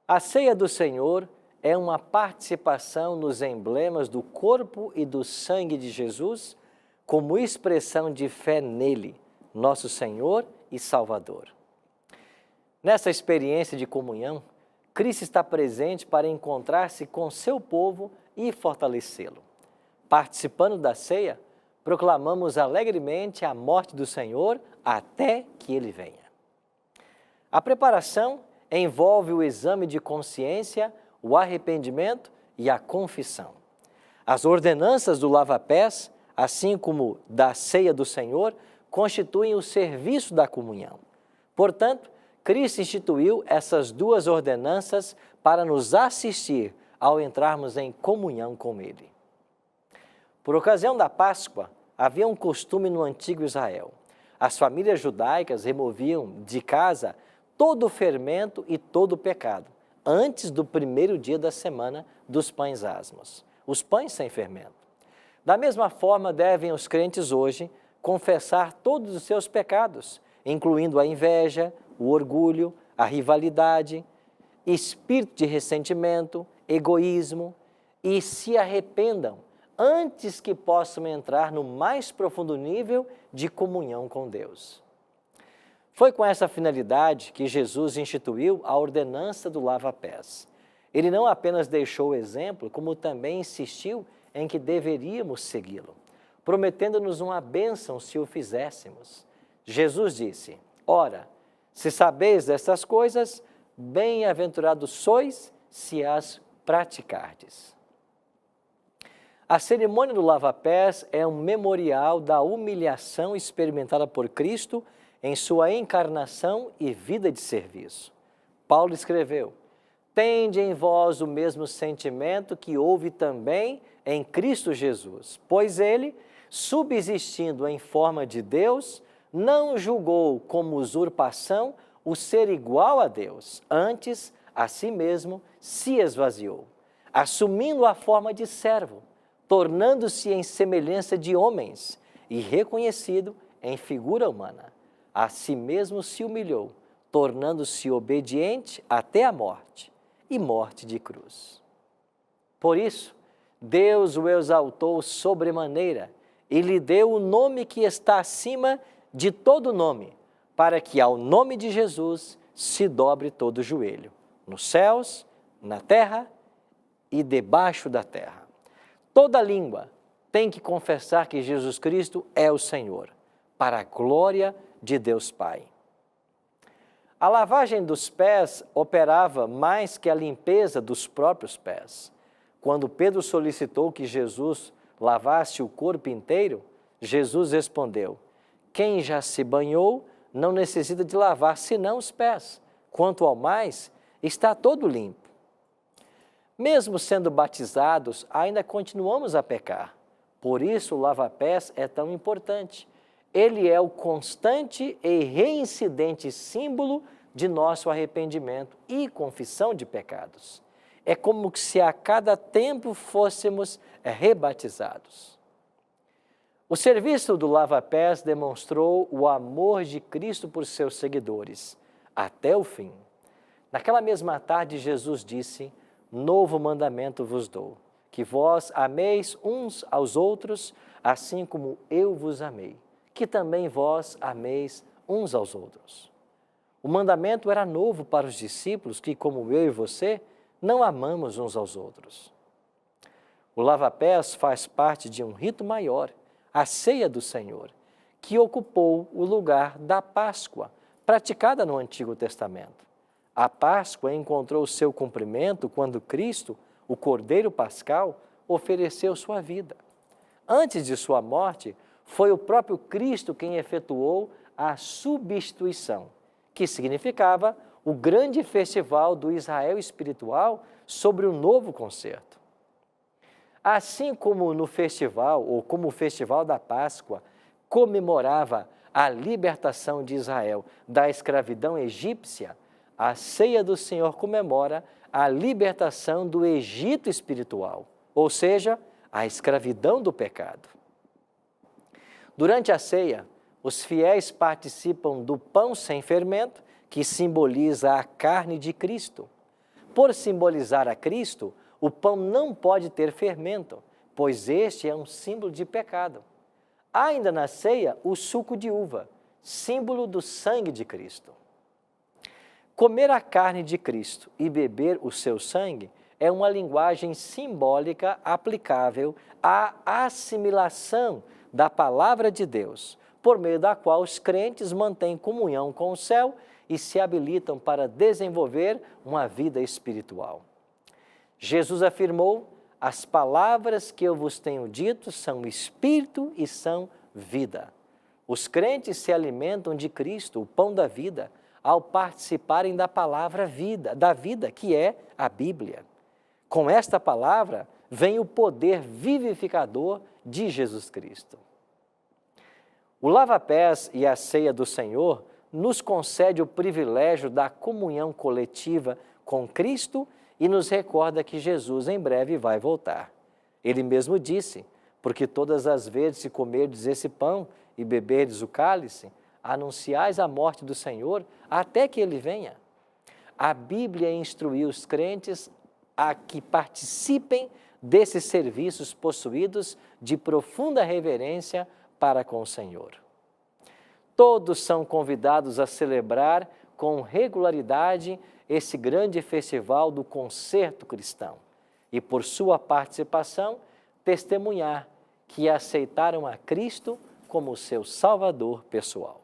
A ceia do Senhor é uma participação nos emblemas do corpo e do sangue de Jesus, como expressão de fé nele, nosso Senhor e Salvador. Nessa experiência de comunhão, Cristo está presente para encontrar-se com seu povo e fortalecê-lo. Participando da ceia, proclamamos alegremente a morte do Senhor até que ele venha. A preparação envolve o exame de consciência, o arrependimento e a confissão. As ordenanças do lava-pés, assim como da ceia do Senhor, constituem o serviço da comunhão. Portanto, Cristo instituiu essas duas ordenanças para nos assistir ao entrarmos em comunhão com Ele. Por ocasião da Páscoa, havia um costume no antigo Israel. As famílias judaicas removiam de casa todo o fermento e todo o pecado, antes do primeiro dia da semana dos pães asmos, os pães sem fermento. Da mesma forma, devem os crentes hoje confessar todos os seus pecados, incluindo a inveja, o orgulho, a rivalidade, espírito de ressentimento, egoísmo, e se arrependam antes que possam entrar no mais profundo nível de comunhão com Deus. Foi com essa finalidade que Jesus instituiu a ordenança do lava-pés. Ele não apenas deixou o exemplo, como também insistiu em que deveríamos segui-lo, prometendo-nos uma bênção se o fizéssemos. Jesus disse: ora, se sabeis destas coisas, bem-aventurados sois se as praticardes. A cerimônia do lava-pés é um memorial da humilhação experimentada por Cristo em sua encarnação e vida de serviço. Paulo escreveu: tende em vós o mesmo sentimento que houve também em Cristo Jesus, pois ele, subsistindo em forma de Deus, não julgou como usurpação o ser igual a Deus, antes, a si mesmo, se esvaziou, assumindo a forma de servo, tornando-se em semelhança de homens e reconhecido em figura humana. A si mesmo se humilhou, tornando-se obediente até a morte, e morte de cruz. Por isso, Deus o exaltou sobremaneira e lhe deu o nome que está acima de todo nome, para que ao nome de Jesus se dobre todo o joelho, nos céus, na terra e debaixo da terra. Toda língua tem que confessar que Jesus Cristo é o Senhor, para a glória de Deus Pai. A lavagem dos pés operava mais que a limpeza dos próprios pés. Quando Pedro solicitou que Jesus lavasse o corpo inteiro, Jesus respondeu: quem já se banhou não necessita de lavar senão os pés. Quanto ao mais, está todo limpo. Mesmo sendo batizados, ainda continuamos a pecar. Por isso, o lava-pés é tão importante. Ele é o constante e reincidente símbolo de nosso arrependimento e confissão de pecados. É como se a cada tempo fôssemos rebatizados. O serviço do lava-pés demonstrou o amor de Cristo por seus seguidores, até o fim. Naquela mesma tarde, Jesus disse: novo mandamento vos dou, que vós ameis uns aos outros, assim como eu vos amei, que também vós ameis uns aos outros. O mandamento era novo para os discípulos que, como eu e você, não amamos uns aos outros. O lava-pés faz parte de um rito maior, a ceia do Senhor, que ocupou o lugar da Páscoa, praticada no Antigo Testamento. A Páscoa encontrou seu cumprimento quando Cristo, o Cordeiro Pascal, ofereceu sua vida. Antes de sua morte, foi o próprio Cristo quem efetuou a substituição, que significava o grande festival do Israel espiritual sobre o novo concerto. Assim como no festival, ou como o festival da Páscoa, comemorava a libertação de Israel da escravidão egípcia, a ceia do Senhor comemora a libertação do Egito espiritual, ou seja, a escravidão do pecado. Durante a ceia, os fiéis participam do pão sem fermento, que simboliza a carne de Cristo. Por simbolizar a Cristo, o pão não pode ter fermento, pois este é um símbolo de pecado. Há ainda na ceia o suco de uva, símbolo do sangue de Cristo. Comer a carne de Cristo e beber o seu sangue é uma linguagem simbólica aplicável à assimilação da palavra de Deus, por meio da qual os crentes mantêm comunhão com o céu e se habilitam para desenvolver uma vida espiritual. Jesus afirmou: as palavras que eu vos tenho dito são espírito e são vida. Os crentes se alimentam de Cristo, o pão da vida, ao participarem da palavra vida, da vida, que é a Bíblia. Com esta palavra vem o poder vivificador de Jesus Cristo. O lava-pés e a ceia do Senhor nos concede o privilégio da comunhão coletiva com Cristo e nos recorda que Jesus em breve vai voltar. Ele mesmo disse: porque todas as vezes que comerdes esse pão e beberdes o cálice, anunciais a morte do Senhor até que ele venha. A Bíblia instruiu os crentes a que participem desses serviços possuídos de profunda reverência para com o Senhor. Todos são convidados a celebrar com regularidade esse grande festival do concerto cristão e, por sua participação, testemunhar que aceitaram a Cristo como seu Salvador pessoal.